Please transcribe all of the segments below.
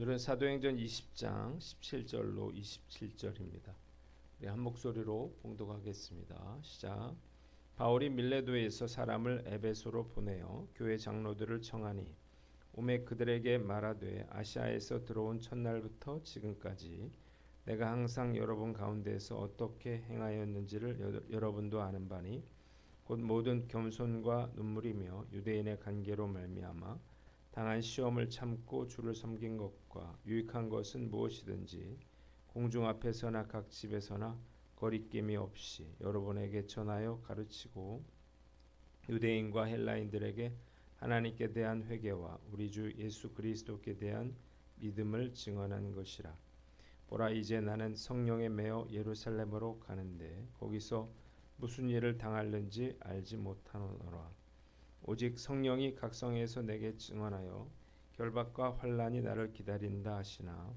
오늘은 사도행전 20장 17절로 27절입니다. 우리 한 목소리로 봉독하겠습니다. 시작. 바울이 밀레도에서 사람을 에베소로 보내어 교회 장로들을 청하니 오매 그들에게 말하되 아시아에서 들어온 첫날부터 지금까지 내가 항상 여러분 가운데서 어떻게 행하였는지를 여러분도 아는 바니 곧 모든 겸손과 눈물이며 유대인의 관계로 말미암아 당한 시험을 참고 주를 섬긴 것과 유익한 것은 무엇이든지 공중 앞에서나 각 집에서나 거리낌이 없이 여러분에게 전하여 가르치고 유대인과 헬라인들에게 하나님께 대한 회개와 우리 주 예수 그리스도께 대한 믿음을 증언한 것이라. 보라, 이제 나는 성령에 매어 예루살렘으로 가는데 거기서 무슨 일을 당할는지 알지 못하노라. 오직 성령이 각성에서 내게 증언하여 결박과 환난이 나를 기다린다 하시나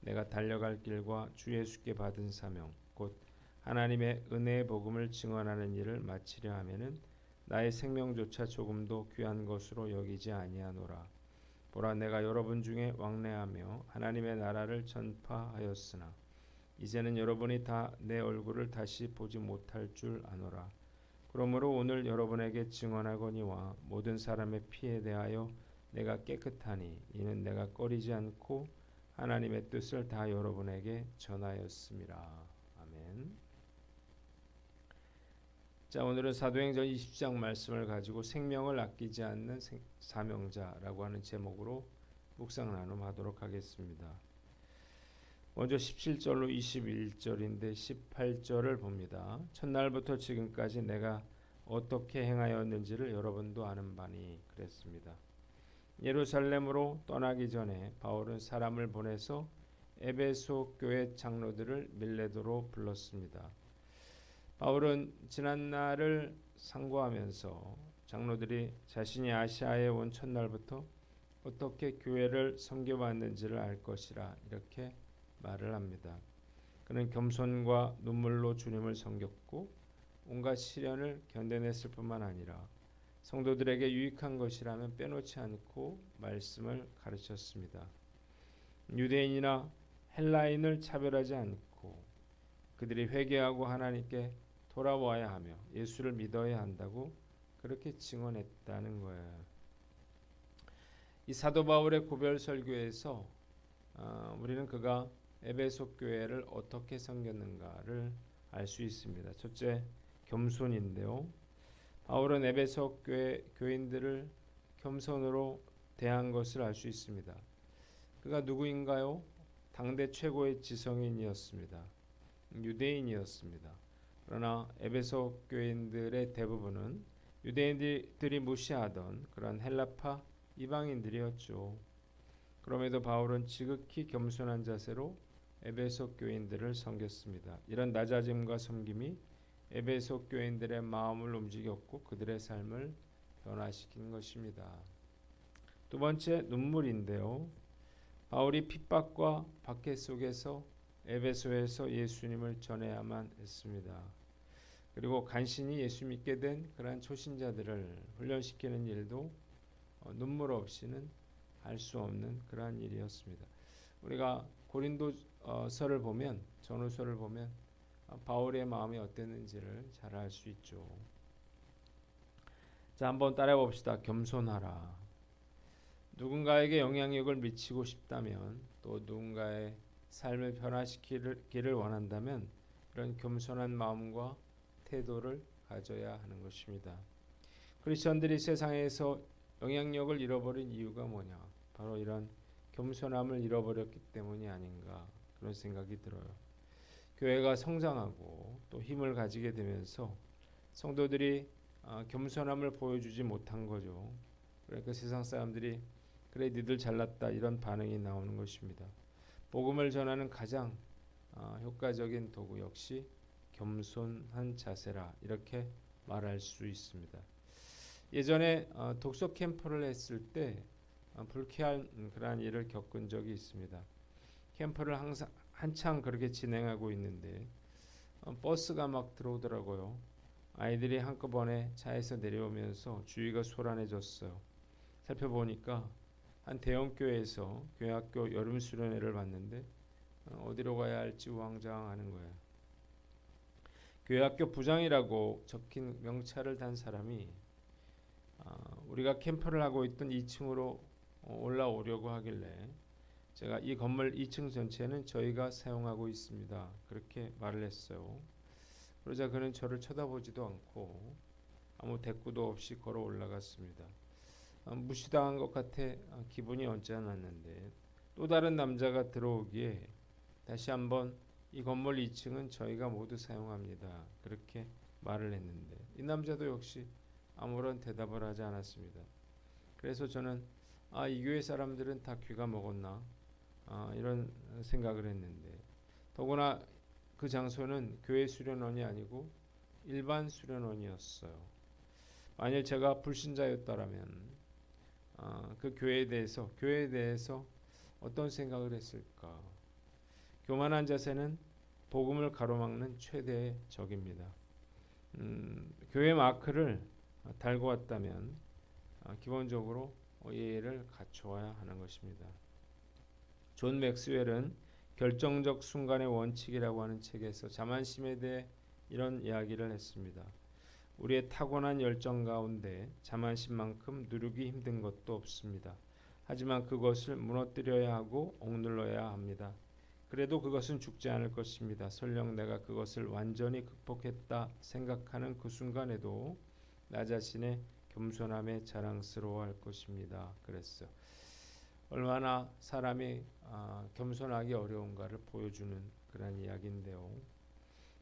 내가 달려갈 길과 주 예수께 받은 사명 곧 하나님의 은혜의 복음을 증언하는 일을 마치려 하면은 나의 생명조차 조금도 귀한 것으로 여기지 아니하노라. 보라, 내가 여러분 중에 왕래하며 하나님의 나라를 전파하였으나 이제는 여러분이 다 내 얼굴을 다시 보지 못할 줄 아노라. 그러므로 오늘 여러분에게 증언하거니와 모든 사람의 피에 대하여 내가 깨끗하니 이는 내가 꺼리지 않고 하나님의 뜻을 다 여러분에게 전하였음이라. 아멘. 자, 오늘은 사도행전 20장 말씀을 가지고 생명을 아끼지 않는 사명자라고 하는 제목으로 묵상 나눔하도록 하겠습니다. 먼저 17절로 21절인데 18절을 봅니다. 첫날부터 지금까지 내가 어떻게 행하였는지를 여러분도 아는 바니 그랬습니다. 예루살렘으로 떠나기 전에 바울은 사람을 보내서 에베소 교회 장로들을 밀레도로 불렀습니다. 바울은 지난날을 상고하면서 장로들이 자신이 아시아에 온 첫날부터 어떻게 교회를 섬겨왔는지를 알 것이라 이렇게 말을 합니다. 그는 겸손과 눈물로 주님을 섬겼고 온갖 시련을 견뎌냈을 뿐만 아니라 성도들에게 유익한 것이라면 빼놓지 않고 말씀을 가르쳤습니다. 유대인이나 헬라인을 차별하지 않고 그들이 회개하고 하나님께 돌아와야 하며 예수를 믿어야 한다고 그렇게 증언했다는 거예요. 이 사도 바울의 고별 설교에서 우리는 그가 에베소 교회를 어떻게 섬겼는가를 알 수 있습니다. 첫째, 겸손인데요. 바울은 에베소 교회 교인들을 겸손으로 대한 것을 알 수 있습니다. 그가 누구인가요? 당대 최고의 지성인이었습니다. 유대인이었습니다. 그러나 에베소 교인들의 대부분은 유대인들이 무시하던 그런 헬라파 이방인들이었죠. 그럼에도 바울은 지극히 겸손한 자세로 에베소 교인들을 섬겼습니다. 이런 낮아짐과 섬김이 에베소 교인들의 마음을 움직였고 그들의 삶을 변화시킨 것입니다. 두 번째, 눈물인데요. 바울이 핍박과 박해 속에서 에베소에서 예수님을 전해야만 했습니다. 그리고 간신히 예수 믿게 된 그러한 초신자들을 훈련시키는 일도 눈물 없이는 할 수 없는 그러한 일이었습니다. 우리가 고린도서를 보면, 전후서를 보면 바울의 마음이 어땠는지를 잘 알 수 있죠. 자, 한번 따라해 봅시다. 겸손하라. 누군가에게 영향력을 미치고 싶다면, 또 누군가의 삶을 변화시키기를 원한다면 이런 겸손한 마음과 태도를 가져야 하는 것입니다. 크리스천들이 세상에서 영향력을 잃어버린 이유가 뭐냐? 바로 이런 겸손함을 잃어버렸기 때문이 아닌가 그런 생각이 들어요. 교회가 성장하고 또 힘을 가지게 되면서 성도들이 겸손함을 보여주지 못한 거죠. 그러니까 세상 사람들이 그래 니들 잘났다 이런 반응이 나오는 것입니다. 복음을 전하는 가장 효과적인 도구 역시 겸손한 자세라 이렇게 말할 수 있습니다. 예전에 독서 캠프를 했을 때 불쾌한 그러한 일을 겪은 적이 있습니다. 캠프를 한창 그렇게 진행하고 있는데 버스가 막 들어오더라고요. 아이들이 한꺼번에 차에서 내려오면서 주위가 소란해졌어요. 살펴보니까 한 대형 교회에서 교회학교 여름 수련회를 봤는데 어디로 가야 할지 우왕좌왕하는 거예요. 교회학교 부장이라고 적힌 명찰을 단 사람이 우리가 캠프를 하고 있던 2층으로 올라오려고 하길래 제가 이 건물 2층 전체는 저희가 사용하고 있습니다. 그렇게 말을 했어요. 그러자 그는 저를 쳐다보지도 않고 아무 대꾸도 없이 걸어 올라갔습니다. 무시당한 것 같아 기분이 언짢았는데 또 다른 남자가 들어오기에 다시 한번 이 건물 2층은 저희가 모두 사용합니다. 그렇게 말을 했는데 이 남자도 역시 아무런 대답을 하지 않았습니다. 그래서 저는 이 교회 사람들은 다 귀가 먹었나 이런 생각을 했는데 더구나 그 장소는 교회 수련원이 아니고 일반 수련원이었어요. 만일 제가 불신자였다면 그 교회에 대해서 어떤 생각을 했을까? 교만한 자세는 복음을 가로막는 최대의 적입니다. 교회 마크를 달고 왔다면 기본적으로 예의를 갖춰야 하는 것입니다. 존 맥스웰은 결정적 순간의 원칙이라고 하는 책에서 자만심에 대해 이런 이야기를 했습니다. 우리의 타고난 열정 가운데 자만심만큼 누르기 힘든 것도 없습니다. 하지만 그것을 무너뜨려야 하고 억눌러야 합니다. 그래도 그것은 죽지 않을 것입니다. 설령 내가 그것을 완전히 극복했다 생각하는 그 순간에도 나 자신의 겸손함에 자랑스러워할 것입니다. 그랬어. 얼마나 사람이 겸손하기 어려운가를 보여주는 그런 이야기인데요.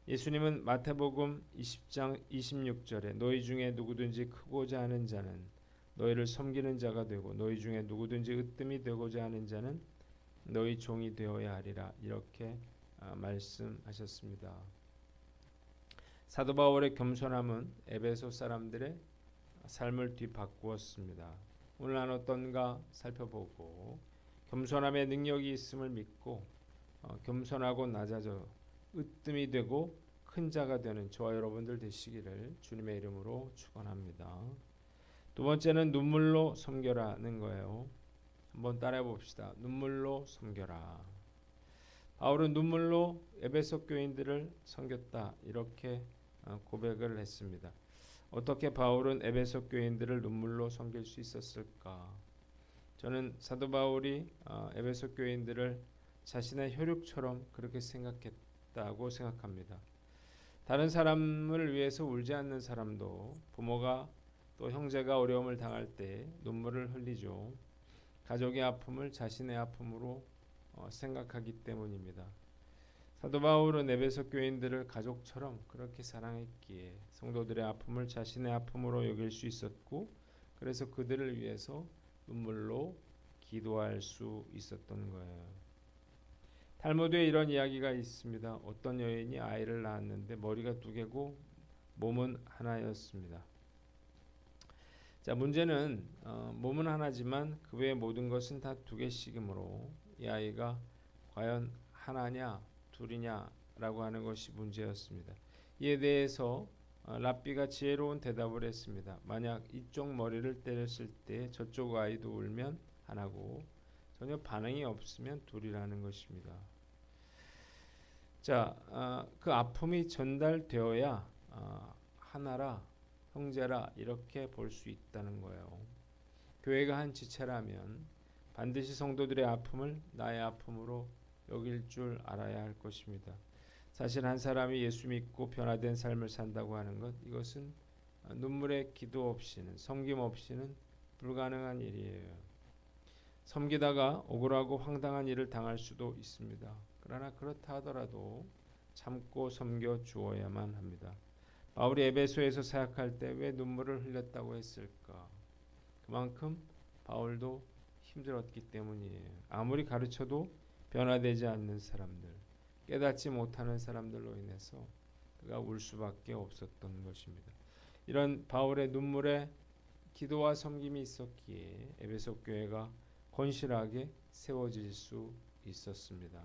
예수님은 마태복음 20장 26절에 너희 중에 누구든지 크고자 하는 자는 너희를 섬기는 자가 되고 너희 중에 누구든지 으뜸이 되고자 하는 자는 너희 종이 되어야 하리라 이렇게 말씀하셨습니다. 사도 바울의 겸손함은 에베소 사람들의 삶을 뒤바꾸었습니다. 오늘 난 어떤가 살펴보고 겸손함의 능력이 있음을 믿고 겸손하고 낮아져 으뜸이 되고 큰 자가 되는 저와 여러분들 되시기를 주님의 이름으로 축원합니다. 두 번째는 눈물로 섬겨라는 거예요. 한번 따라해 봅시다. 눈물로 섬겨라. 바울은 눈물로 에베소 교인들을 섬겼다 이렇게 고백을 했습니다. 어떻게 바울은 에베소 교인들을 눈물로 섬길 수 있었을까? 저는 사도 바울이 에베소 교인들을 자신의 혈육처럼 그렇게 생각했다고 생각합니다. 다른 사람을 위해서 울지 않는 사람도 부모가 또 형제가 어려움을 당할 때 눈물을 흘리죠. 가족의 아픔을 자신의 아픔으로 생각하기 때문입니다. 사도 바울은 에베소 교인들을 가족처럼 그렇게 사랑했기에 성도들의 아픔을 자신의 아픔으로 여길 수 있었고 그래서 그들을 위해서 눈물로 기도할 수 있었던 거예요. 탈무드에 이런 이야기가 있습니다. 어떤 여인이 아이를 낳았는데 머리가 두 개고 몸은 하나였습니다. 자, 문제는 몸은 하나지만 그 외의 모든 것은 다 두 개씩이므로 이 아이가 과연 하나냐 둘이냐라고 하는 것이 문제였습니다. 이에 대해서 랍비가 지혜로운 대답을 했습니다. 만약 이쪽 머리를 때렸을 때 저쪽 아이도 울면 하나고 전혀 반응이 없으면 둘이라는 것입니다. 자, 그 아픔이 전달되어야 하나라 형제라 이렇게 볼 수 있다는 거예요. 교회가 한 지체라면 반드시 성도들의 아픔을 나의 아픔으로 여길 줄 알아야 할 것입니다. 사실 한 사람이 예수 믿고 변화된 삶을 산다고 하는 것 이것은 눈물의 기도 없이는 섬김 없이는 불가능한 일이에요. 섬기다가 억울하고 황당한 일을 당할 수도 있습니다. 그러나 그렇다 하더라도 참고 섬겨 주어야만 합니다. 바울이 에베소에서 사역할 때 왜 눈물을 흘렸다고 했을까? 그만큼 바울도 힘들었기 때문이에요. 아무리 가르쳐도 변화되지 않는 사람들, 깨닫지 못하는 사람들로 인해서 그가 울 수밖에 없었던 것입니다. 이런 바울의 눈물에 기도와 섬김이 있었기에 에베소 교회가 건실하게 세워질 수 있었습니다.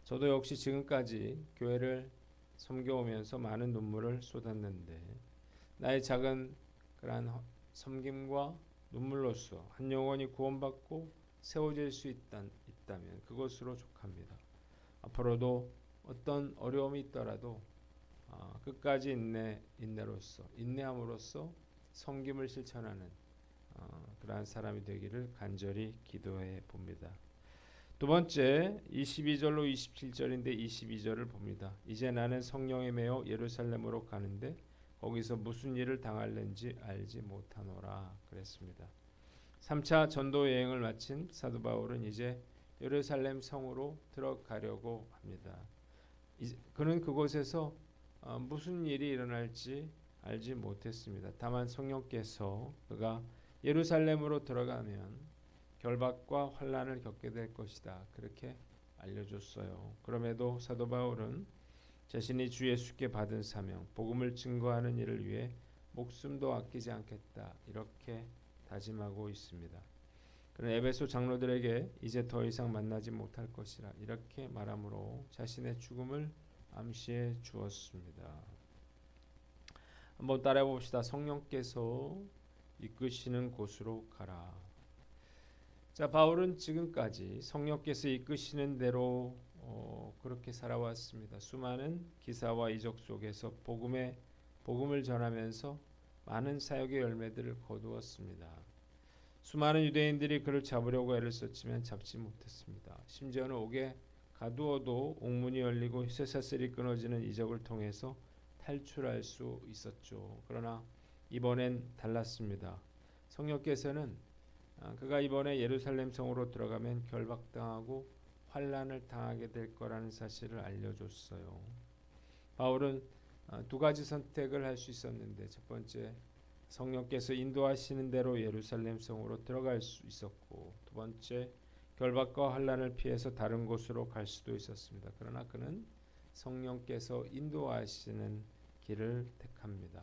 저도 역시 지금까지 교회를 섬겨오면서 많은 눈물을 쏟았는데 나의 작은 그러한 섬김과 눈물로써 한 영혼이 구원받고 세워질 수 있다면 그것으로 족합니다. 앞으로도 어떤 어려움이 있더라도 끝까지 인내함으로써 섬김을 실천하는 그러한 사람이 되기를 간절히 기도해 봅니다. 두 번째 22절로 27절인데 22절을 봅니다. 이제 나는 성령에 매여 예루살렘으로 가는데 거기서 무슨 일을 당할는지 알지 못하노라 그랬습니다. 3차 전도 여행을 마친 사도 바울은 이제 예루살렘 성으로 들어가려고 합니다. 그는 그곳에서 무슨 일이 일어날지 알지 못했습니다. 다만 성령께서 그가 예루살렘으로 들어가면 결박과 환난을 겪게 될 것이다. 그렇게 알려줬어요. 그럼에도 사도 바울은 자신이 주 예수께 받은 사명, 복음을 증거하는 일을 위해 목숨도 아끼지 않겠다. 이렇게 다짐하고 있습니다. 그는 에베소 장로들에게 이제 더 이상 만나지 못할 것이라 이렇게 말함으로 자신의 죽음을 암시해 주었습니다. 한번 따라해 봅시다. 성령께서 이끄시는 곳으로 가라. 자, 바울은 지금까지 성령께서 이끄시는 대로 그렇게 살아왔습니다. 수많은 기사와 이적 속에서 복음을 전하면서 많은 사역의 열매들을 거두었습니다. 수많은 유대인들이 그를 잡으려고 애를 썼지만 잡지 못했습니다. 심지어는 옥에 가두어도 옥문이 열리고 쇠사슬이 끊어지는 이적을 통해서 탈출할 수 있었죠. 그러나 이번엔 달랐습니다. 성령께서는 그가 이번에 예루살렘 성으로 들어가면 결박당하고 환난을 당하게 될 거라는 사실을 알려줬어요. 바울은 두 가지 선택을 할 수 있었는데 첫 번째 성령께서 인도하시는 대로 예루살렘 성으로 들어갈 수 있었고 두 번째 결박과 환난을 피해서 다른 곳으로 갈 수도 있었습니다. 그러나 그는 성령께서 인도하시는 길을 택합니다.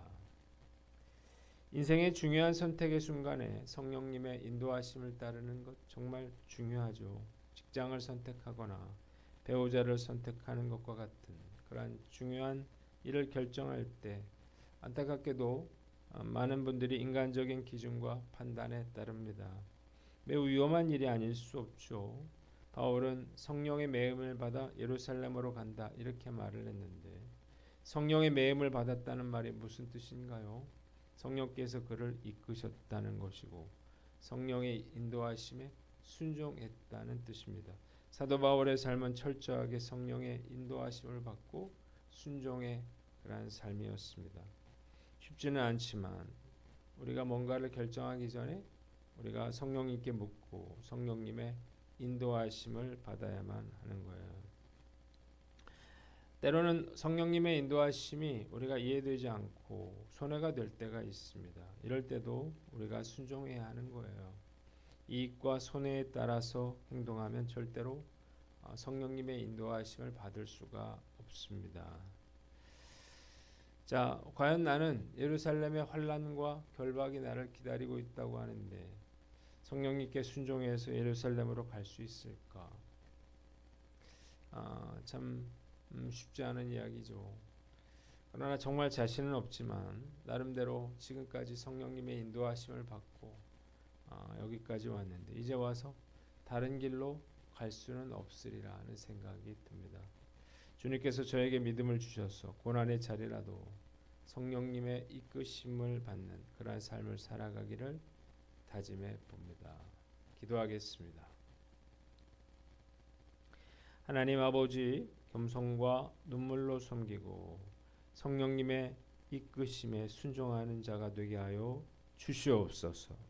인생의 중요한 선택의 순간에 성령님의 인도하심을 따르는 것 정말 중요하죠. 직장을 선택하거나 배우자를 선택하는 것과 같은 그러한 중요한 일을 결정할 때 안타깝게도 많은 분들이 인간적인 기준과 판단에 따릅니다. 매우 위험한 일이 아닐 수 없죠. 바울은 성령의 매음을 받아 예루살렘으로 간다 이렇게 말을 했는데 성령의 매음을 받았다는 말이 무슨 뜻인가요? 성령께서 그를 이끄셨다는 것이고 성령의 인도하심에 순종했다는 뜻입니다. 사도 바울의 삶은 철저하게 성령의 인도하심을 받고 순종의 그러한 삶이었습니다. 쉽지는 않지만 우리가 뭔가를 결정하기 전에 우리가 성령님께 묻고 성령님의 인도하심을 받아야만 하는 거예요. 때로는 성령님의 인도하심이 우리가 이해되지 않고 손해가 될 때가 있습니다. 이럴 때도 우리가 순종해야 하는 거예요. 이익과 손해에 따라서 행동하면 절대로 성령님의 인도하심을 받을 수가 없습니다. 자, 과연 나는 예루살렘의 환난과 결박이 나를 기다리고 있다고 하는데 성령님께 순종해서 예루살렘으로 갈 수 있을까? 참 쉽지 않은 이야기죠. 그러나 정말 자신은 없지만 나름대로 지금까지 성령님의 인도하심을 받고 여기까지 왔는데 이제 와서 다른 길로 갈 수는 없으리라 하는 생각이 듭니다. 주님께서 저에게 믿음을 주셔서 고난의 자리라도 성령님의 이끄심을 받는 그러한 삶을 살아가기를 다짐해 봅니다. 기도하겠습니다. 하나님 아버지, 겸손과 눈물로 섬기고 성령님의 이끄심에 순종하는 자가 되게 하여 주시옵소서.